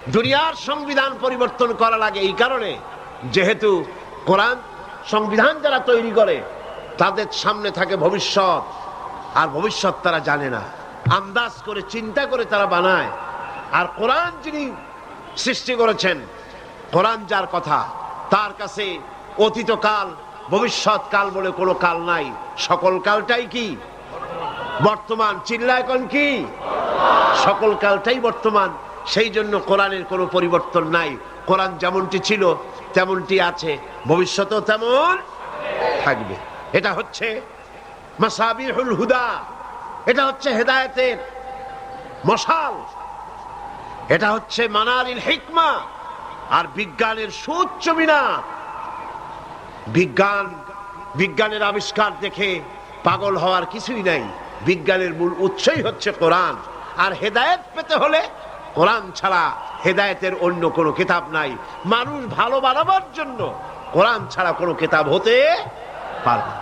দুনিয়ার সংবিধান পরিবর্তন করা লাগে এই কারণে, যেহেতু কোরআন সংবিধান যারা তৈরি করে তাদের সামনে থাকে ভবিষ্যৎ, আর ভবিষ্যৎ তারা জানে না, আন্দাজ করে চিন্তা করে তারা বানায়। আর কোরআন যিনি সৃষ্টি করেছেন, কোরআন যার কথা, তার কাছে অতীতকাল ভবিষ্যৎ কাল বলে কোনো কাল নাই, সকল কালটাই কি বর্তমান। চিল্লায় কোন কি? সকল কালটাই বর্তমান। সেই জন্য কোরআনের কোনো পরিবর্তন নাই। কোরআন যেমনটি ছিল তেমনটি আছে, ভবিষ্যতেও তেমন থাকবে। এটা হচ্ছে মাসাবিহুল হুদা, এটা হচ্ছে হেদায়েতের মশাল, এটা হচ্ছে মানারিল হিকমা। আর বিজ্ঞানের সুউচ্চ মিনার। বিজ্ঞানের আবিষ্কার দেখে পাগল হওয়ার কিছুই নাই। বিজ্ঞানের মূল উৎসই হচ্ছে কোরআন। আর হেদায়েত পেতে হলে কোরআন ছাড়া হেদায়েতের অন্য কোনো কিতাব নাই। মানুষ ভালো বানাবার জন্য কোরআন ছাড়া কোনো কিতাব হতে পারে না।